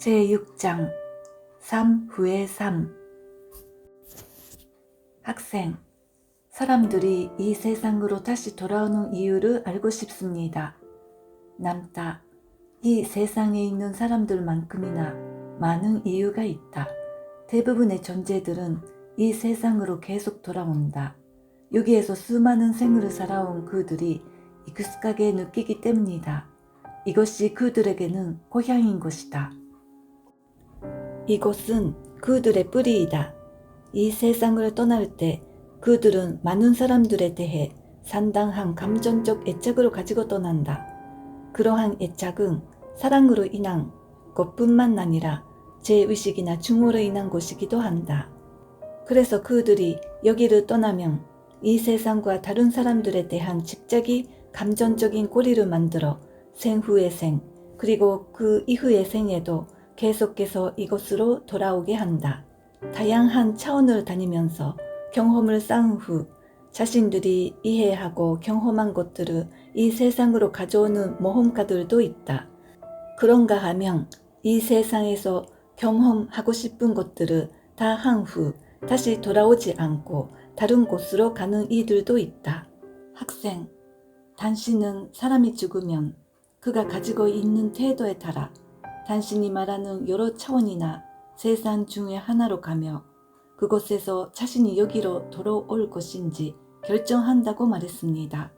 제6장 3 후의 3. 학생, 사람들이 이 세상으로 다시 돌아오는 이유를 알고 싶습니다. 남다, 이 세상에 있는 사람들만큼이나 많은 이유가 있다. 대부분의 존재들은 이 세상으로 계속 돌아온다. 여기에서 수많은 생을 살아온 그들이 익숙하게 느끼기 때문이다. 이것이 그들에게는 고향인 것이다. 이곳은 그들의 뿌리이다. 이 세상을 떠날 때 그들은 많은 사람들에 대해 상당한 감정적 애착을 가지고 떠난다. 그러한 애착은 사랑으로 인한 것뿐만 아니라 죄의식이나 증오로 인한 것이기도 한다. 그래서 그들이 여기를 떠나면 이 세상과 다른 사람들에 대한 집착이 감정적인 고리를 만들어 생 후의 생, 그리고 그 이후의 생에도 계속해서 이곳으로 돌아오게 한다. 다양한 차원을 다니면서 경험을 쌓은 후 자신들이 이해하고 경험한 것들을 이 세상으로 가져오는 모험가들도 있다. 그런가 하면 이 세상에서 경험하고 싶은 것들을 다 한 후 다시 돌아오지 않고 다른 곳으로 가는 이들도 있다. 학생, 당신은 사람이 죽으면 그가 가지고 있는 태도에 따라 당신이 말하는 여러 차원이나 세상 중에 하나로 가며 그곳에서 자신이 여기로 돌아올 것인지 결정한다고 말했습니다.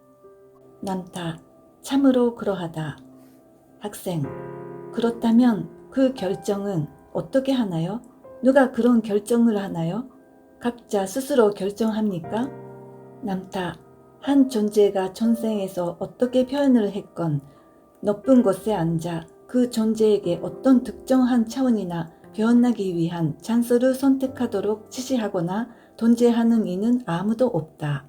남타, 참으로 그러하다. 학생, 그렇다면 그 결정은 어떻게 하나요? 누가 그런 결정을 하나요? 각자 스스로 결정합니까? 남타, 한 존재가 전생에서 어떻게 표현을 했건 높은 곳에 앉아 그 존재에게 어떤 특정한 차원이나 변하기 위한 장소를 선택하도록 지시하거나 존재하는 이는 아무도 없다.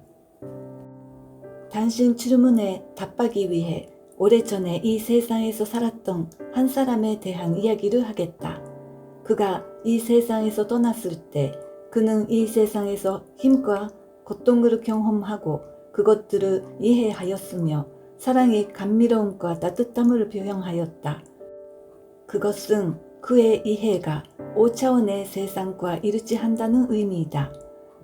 당신 질문에 답하기 위해 오래전에 이 세상에서 살았던 한 사람에 대한 이야기를 하겠다. 그가 이 세상에서 떠났을 때 그는 이 세상에서 힘과 고통을 경험하고 그것들을 이해하였으며 사랑의 감미로움과 따뜻함을 표현하였다. 그것은 그의 이해가 5차원의 세상과 일치한다는 의미이다.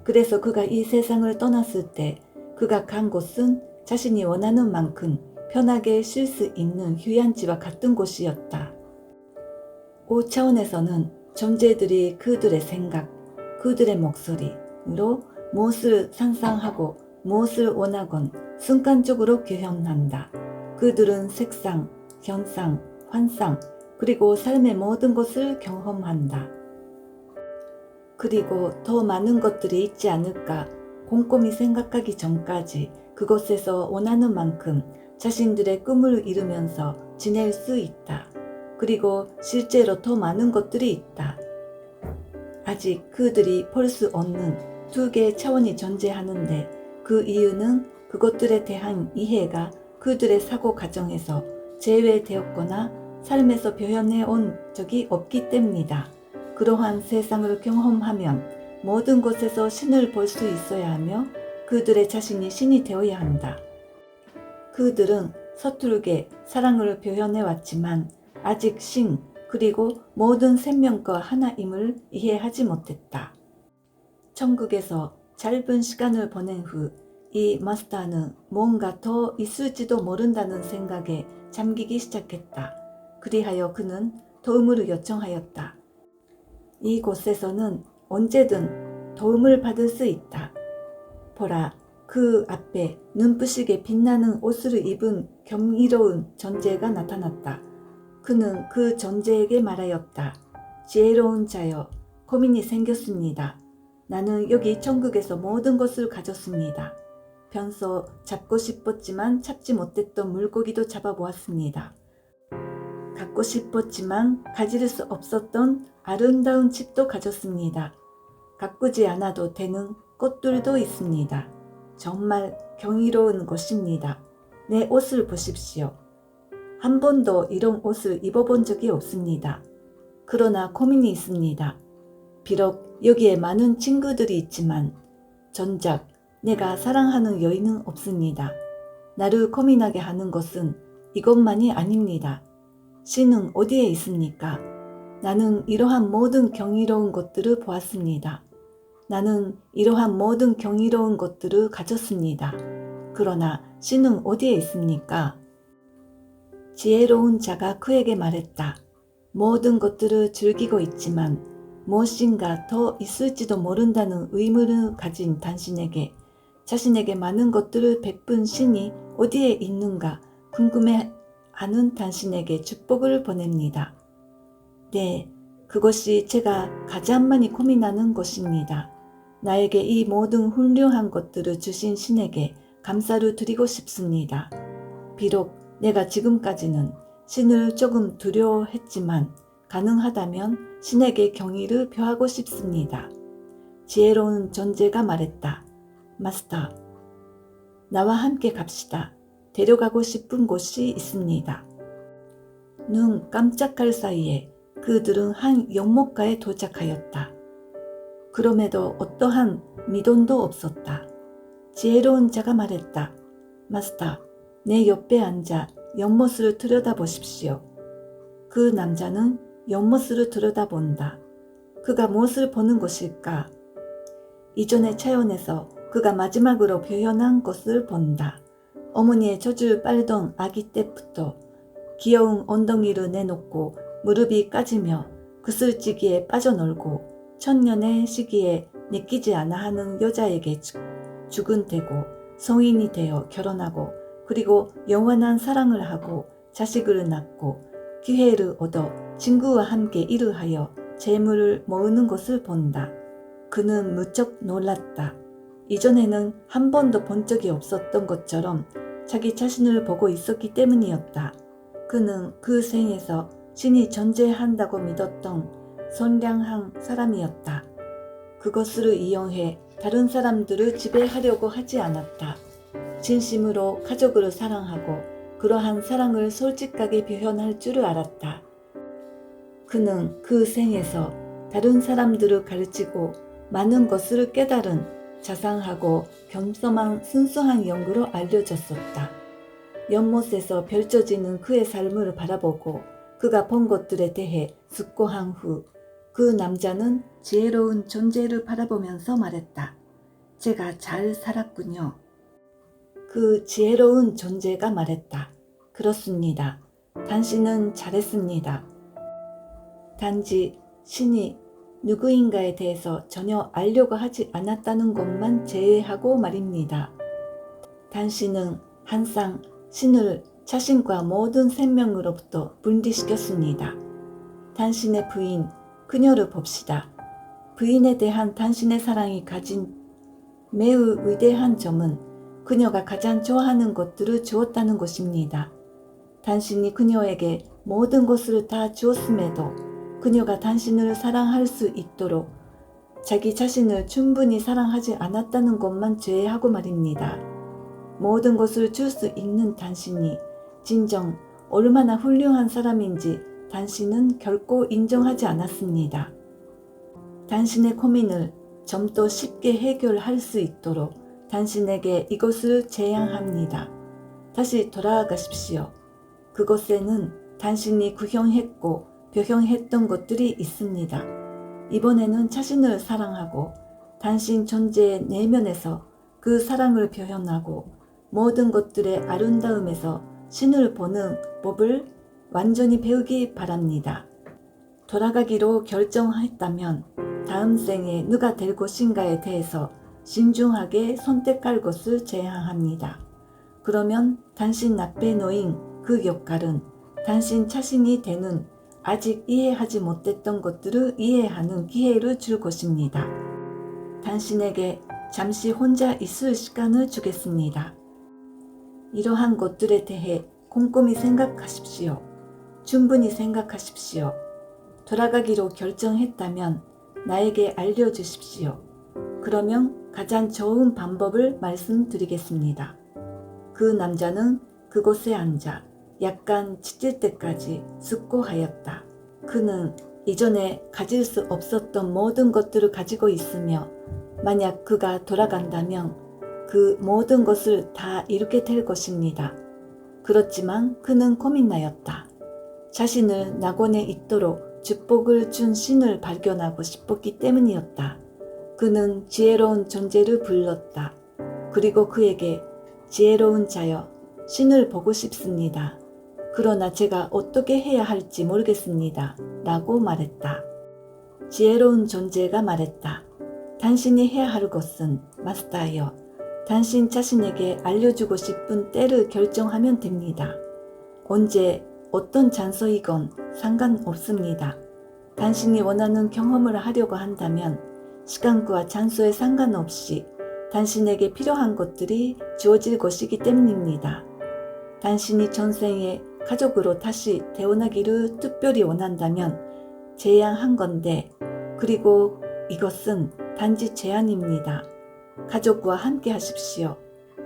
그래서 그가 이 세상을 떠났을 때 그가 간 곳은 자신이 원하는 만큼 편하게 쉴 수 있는 휴양지와 같은 곳이었다. 5차원에서는 존재들이 그들의 생각, 그들의 목소리로 무엇을 상상하고 무엇을 원하건 순간적으로 표현한다. 그들은 색상, 현상, 환상, 그리고 삶의 모든 것을 경험한다. 그리고 더 많은 것들이 있지 않을까 곰곰이 생각하기 전까지 그곳에서 원하는 만큼 자신들의 꿈을 이루면서 지낼 수 있다. 그리고 실제로 더 많은 것들이 있다. 아직 그들이 볼 수 없는 두 개의 차원이 존재하는데 그 이유는 그것들에 대한 이해가 그들의 사고 과정에서 제외되었거나 삶에서 표현해 온 적이 없기 때문이다. 그러한 세상을 경험하면 모든 곳에서 신을 볼 수 있어야 하며 그들의 자신이 신이 되어야 한다. 그들은 서툴게 사랑을 표현해 왔지만 아직 신 그리고 모든 생명과 하나임을 이해하지 못했다. 천국에서 짧은 시간을 보낸 후 이 마스터는 뭔가 더 있을지도 모른다는 생각에 잠기기 시작했다. 그리하여 그는 도움을 요청하였다. 이곳에서는 언제든 도움을 받을 수 있다. 보라, 그 앞에 눈부시게 빛나는 옷을 입은 경이로운 존재가 나타났다. 그는 그 존재에게 말하였다. 지혜로운 자여, 고민이 생겼습니다. 나는 여기 천국에서 모든 것을 가졌습니다. 평소 잡고 싶었지만 잡지 못했던 물고기도 잡아보았습니다. 갖고 싶었지만 가질 수 없었던 아름다운 집도 가졌습니다. 가꾸지 않아도 되는 꽃들도 있습니다. 정말 경이로운 것입니다. 내 옷을 보십시오. 한 번도 이런 옷을 입어본 적이 없습니다. 그러나 고민이 있습니다. 비록 여기에 많은 친구들이 있지만 정작 내가 사랑하는 여인은 없습니다. 나를 고민하게 하는 것은 이것만이 아닙니다. 신은 어디에 있습니까? 나는 이러한 모든 경이로운 것들을 보았습니다. 나는 이러한 모든 경이로운 것들을 가졌습니다. 그러나 신은 어디에 있습니까? 지혜로운 자가 그에게 말했다. 모든 것들을 즐기고 있지만 무엇인가 더 있을지도 모른다는 의문을 가진 당신에게 자신에게 많은 것들을 베푼 신이 어디에 있는가 궁금해하는 당신에게 축복을 보냅니다. 네, 그것이 제가 가장 많이 고민하는 것입니다. 나에게 이 모든 훌륭한 것들을 주신 신에게 감사를 드리고 싶습니다. 비록 내가 지금까지는 신을 조금 두려워했지만 가능하다면 신에게 경의를 표하고 싶습니다. 지혜로운 존재가 말했다. 마스터, 나와 함께 갑시다. 데려가고 싶은 곳이 있습니다. 눈 깜짝할 사이에 그들은 한 연못가에 도착하였다. 그럼에도 어떠한 미동도 없었다. 지혜로운 자가 말했다. 마스터, 내 옆에 앉아 연못을 들여다보십시오. 그 남자는 연못을 들여다본다. 그가 무엇을 보는 것일까? 이전의 차원에서 그가 마지막으로 표현한 것을 본다. 어머니의 젖을 빨던 아기 때부터 귀여운 엉덩이를 내놓고 무릎이 까지며 그슬찌기에 빠져놀고 천년의 시기에 내키지 않아 하는 여자에게 죽은 되고 성인이 되어 결혼하고 그리고 영원한 사랑을 하고 자식을 낳고 기회를 얻어 친구와 함께 일을 하여 재물을 모으는 것을 본다. 그는 무척 놀랐다. 이전에는 한 번도 본 적이 없었던 것처럼 자기 자신을 보고 있었기 때문이었다. 그는 그 생에서 신이 존재한다고 믿었던 선량한 사람이었다. 그것을 이용해 다른 사람들을 지배하려고 하지 않았다. 진심으로 가족을 사랑하고 그러한 사랑을 솔직하게 표현할 줄을 알았다. 그는 그 생에서 다른 사람들을 가르치고 많은 것을 깨달은 자상하고 겸손한 순수한 영구로 알려졌었다. 연못에서 펼쳐지는 그의 삶을 바라보고 그가 본 것들에 대해 숙고한 후 그 남자는 지혜로운 존재를 바라보면서 말했다. 제가 잘 살았군요. 그 지혜로운 존재가 말했다. 그렇습니다. 당신은 잘했습니다. 단지 신이 누구인가에 대해서 전혀 알려고 하지 않았다는 것만 제외하고 말입니다. 당신은 항상 신을 자신과 모든 생명으로부터 분리시켰습니다. 당신의 부인, 그녀를 봅시다. 부인에 대한 당신의 사랑이 가진 매우 위대한 점은 그녀가 가장 좋아하는 것들을 주었다는 것입니다. 당신이 그녀에게 모든 것을 다 주었음에도 그녀가 당신을 사랑할 수 있도록 자기 자신을 충분히 사랑하지 않았다는 것만 제외하고 말입니다. 모든 것을 줄 수 있는 당신이 진정 얼마나 훌륭한 사람인지 당신은 결코 인정하지 않았습니다. 당신의 고민을 좀 더 쉽게 해결할 수 있도록 당신에게 이것을 제안합니다. 다시 돌아가십시오. 그곳에는 당신이 구현했고 표현했던 것들이 있습니다. 이번에는 자신을 사랑하고 당신 존재의 내면에서 그 사랑을 표현하고 모든 것들의 아름다움에서 신을 보는 법을 완전히 배우기 바랍니다. 돌아가기로 결정했다면 다음 생에 누가 될 것인가에 대해서 신중하게 선택할 것을 제안합니다. 그러면 당신 앞에 놓인 그 역할은 당신 자신이 되는 아직 이해하지 못했던 것들을 이해하는 기회를 줄 것입니다. 당신에게 잠시 혼자 있을 시간을 주겠습니다. 이러한 것들에 대해 꼼꼼히 생각하십시오. 충분히 생각하십시오. 돌아가기로 결정했다면 나에게 알려주십시오. 그러면 가장 좋은 방법을 말씀드리겠습니다. 그 남자는 그곳에 앉아 약간 지칠 때까지 숙고하였다. 그는 이전에 가질 수 없었던 모든 것들을 가지고 있으며 만약 그가 돌아간다면 그 모든 것을 다 이루게 될 것입니다. 그렇지만 그는 고민하였다. 자신을 낙원에 있도록 축복을 준 신을 발견하고 싶었기 때문이었다. 그는 지혜로운 존재를 불렀다. 그리고 그에게 지혜로운 자여, 신을 보고 싶습니다. 그러나 제가 어떻게 해야 할지 모르겠습니다. 라고 말했다. 지혜로운 존재가 말했다. 당신이 해야 할 것은 마스터여, 당신 자신에게 알려주고 싶은 때를 결정하면 됩니다. 언제 어떤 장소이건 상관없습니다. 당신이 원하는 경험을 하려고 한다면 시간과 장소에 상관없이 당신에게 필요한 것들이 주어질 것이기 때문입니다. 당신이 전생에 가족으로 다시 태어나기를 특별히 원한다면 제안한 건데, 그리고 이것은 단지 제안입니다. 가족과 함께 하십시오.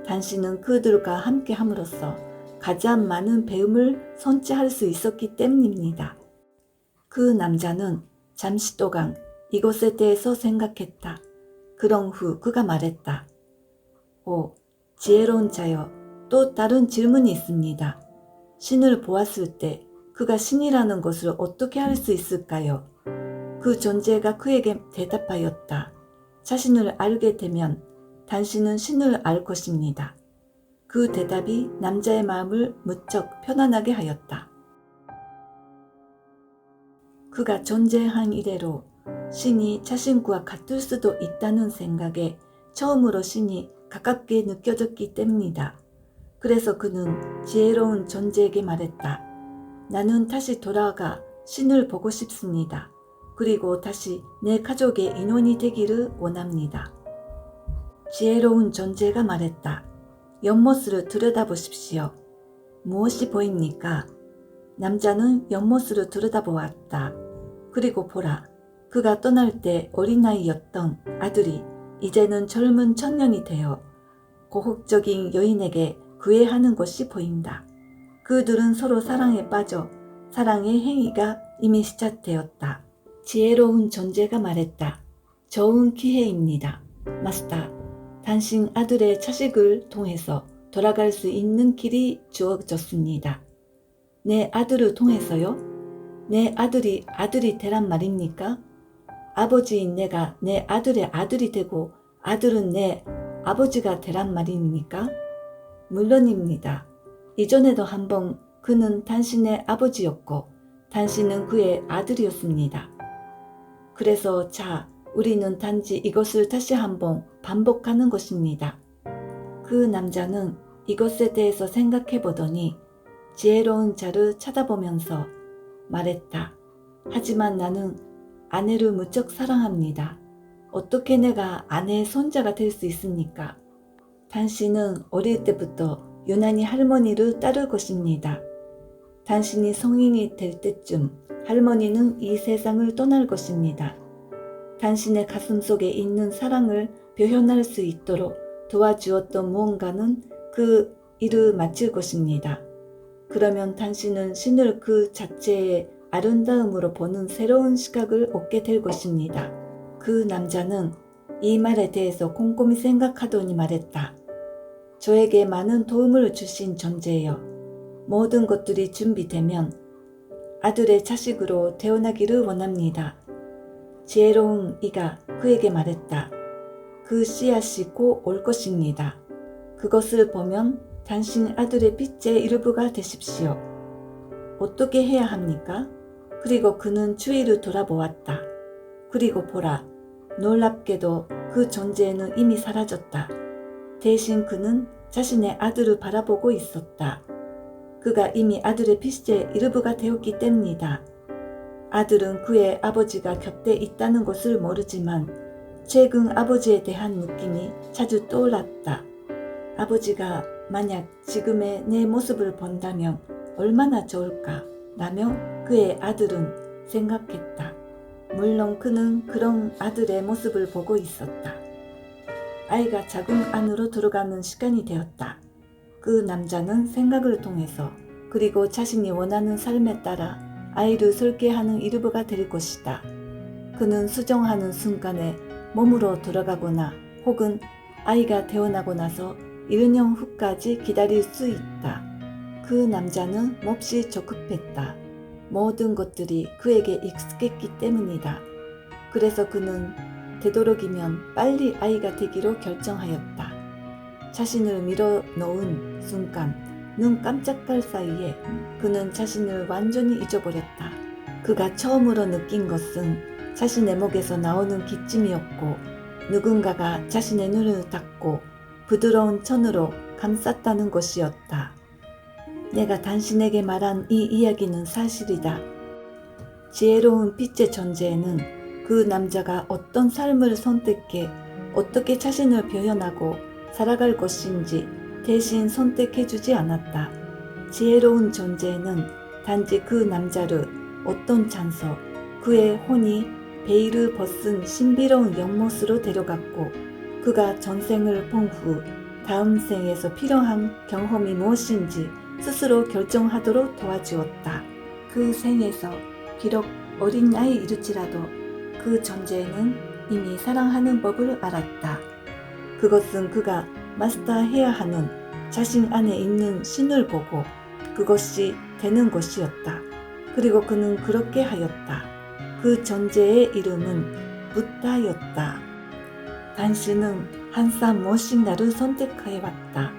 당신은 그들과 함께 함으로써 가장 많은 배움을 성취할 수 있었기 때문입니다. 그 남자는 잠시 동안 이것에 대해서 생각했다. 그런 후 그가 말했다. 오, 지혜로운 자여, 또 다른 질문이 있습니다. 신을 보았을 때 그가 신이라는 것을 어떻게 알 수 있을까요? 그 존재가 그에게 대답하였다. 자신을 알게 되면 당신은 신을 알 것입니다. 그 대답이 남자의 마음을 무척 편안하게 하였다. 그가 존재한 이래로 신이 자신과 같을 수도 있다는 생각에 처음으로 신이 가깝게 느껴졌기 때문이다. 그래서 그는 지혜로운 존재에게 말했다. 나는 다시 돌아가 신을 보고 싶습니다. 그리고 다시 내 가족의 인원이 되기를 원합니다. 지혜로운 존재가 말했다. 연못을 들여다보십시오. 무엇이 보입니까? 남자는 연못을 들여다보았다. 그리고 보라, 그가 떠날 때 어린아이였던 아들이 이제는 젊은 청년이 되어 고혹적인 여인에게 구애하는 것이 보인다. 그들은 서로 사랑에 빠져 사랑의 행위가 이미 시작되었다. 지혜로운 존재가 말했다. 좋은 기회입니다. 마스터, 당신 아들의 자식을 통해서 돌아갈 수 있는 길이 주어졌습니다. 내 아들을 통해서요? 내 아들이 되란 말입니까? 아버지인 내가 내 아들의 아들이 되고 아들은 내 아버지가 되란 말입니까? 물론입니다. 이전에도 한번 그는 당신의 아버지였고 당신은 그의 아들이었습니다. 그래서 우리는 단지 이것을 다시 한번 반복하는 것입니다. 그 남자는 이것에 대해서 생각해 보더니 지혜로운 자를 쳐다보면서 말했다. 하지만 나는 아내를 무척 사랑합니다. 어떻게 내가 아내의 손자가 될 수 있습니까? 당신은 어릴 때부터 유난히 할머니를 따를 것입니다. 당신이 성인이 될 때쯤 할머니는 이 세상을 떠날 것입니다. 당신의 가슴 속에 있는 사랑을 표현할 수 있도록 도와주었던 무언가는 그 일을 마칠 것입니다. 그러면 당신은 신을 그 자체의 아름다움으로 보는 새로운 시각을 얻게 될 것입니다. 그 남자는 이 말에 대해서 곰곰이 생각하더니 말했다. 저에게 많은 도움을 주신 존재여, 모든 것들이 준비되면 아들의 자식으로 태어나기를 원합니다. 지혜로운 이가 그에게 말했다. 그 씨앗이 곧 올 것입니다. 그것을 보면 당신 아들의 빛의 일부가 되십시오. 어떻게 해야 합니까? 그리고 그는 주위를 돌아보았다. 그리고 보라, 놀랍게도 그 존재는 이미 사라졌다. 대신 그는 자신의 아들을 바라보고 있었다. 그가 이미 아들의 빛의 일부가 되었기 때문이다. 아들은 그의 아버지가 곁에 있다는 것을 모르지만 최근 아버지에 대한 느낌이 자주 떠올랐다. 아버지가 만약 지금의 내 모습을 본다면 얼마나 좋을까? 라며 그의 아들은 생각했다. 물론 그는 그런 아들의 모습을 보고 있었다. 아이가 자궁 안으로 들어가는 시간이 되었다. 그 남자는 생각을 통해서 그리고 자신이 원하는 삶에 따라 아이를 설계하는 일부가 될 것이다. 그는 수정하는 순간에 몸으로 들어가거나 혹은 아이가 태어나고 나서 1년 후까지 기다릴 수 있다. 그 남자는 몹시 조급했다. 모든 것들이 그에게 익숙했기 때문이다. 그래서 그는 되도록이면 빨리 아이가 되기로 결정하였다. 자신을 밀어놓은 순간 눈 깜짝할 사이에 그는 자신을 완전히 잊어버렸다. 그가 처음으로 느낀 것은 자신의 목에서 나오는 기침이었고 누군가가 자신의 눈을 닫고 부드러운 천으로 감쌌다는 것이었다. 내가 당신에게 말한 이 이야기는 사실이다. 지혜로운 빛의 존재에는 그 남자가 어떤 삶을 선택해 어떻게 자신을 표현하고 살아갈 것인지 대신 선택해주지 않았다. 지혜로운 존재에는 단지 그 남자를 어떤 장소, 그의 혼이 베일을 벗은 신비로운 연못으로 데려갔고 그가 전생을 본 후 다음 생에서 필요한 경험이 무엇인지 스스로 결정하도록 도와주었다. 그 생에서 비록 어린 나이일지라도 그 존재는 이미 사랑하는 법을 알았다. 그것은 그가 마스터해야 하는 자신 안에 있는 신을 보고 그것이 되는 것이었다. 그리고 그는 그렇게 하였다. 그 존재의 이름은 붓다였다. 당신은 항상 무엇인가를 선택해왔다.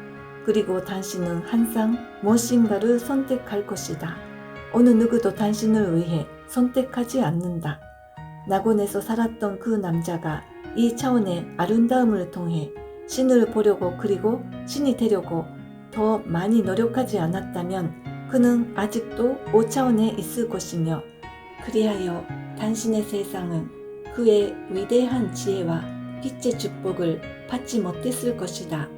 그리고 당신은 항상 무엇인가를 선택할 것이다. 어느 누구도 당신을 위해 선택하지 않는다. 낙원에서 살았던 그 남자가 이 차원의 아름다움을 통해 신을 보려고 그리고 신이 되려고 더 많이 노력하지 않았다면 그는 아직도 5차원에 있을 것이며 그리하여 당신의 세상은 그의 위대한 지혜와 빛의 축복을 받지 못했을 것이다.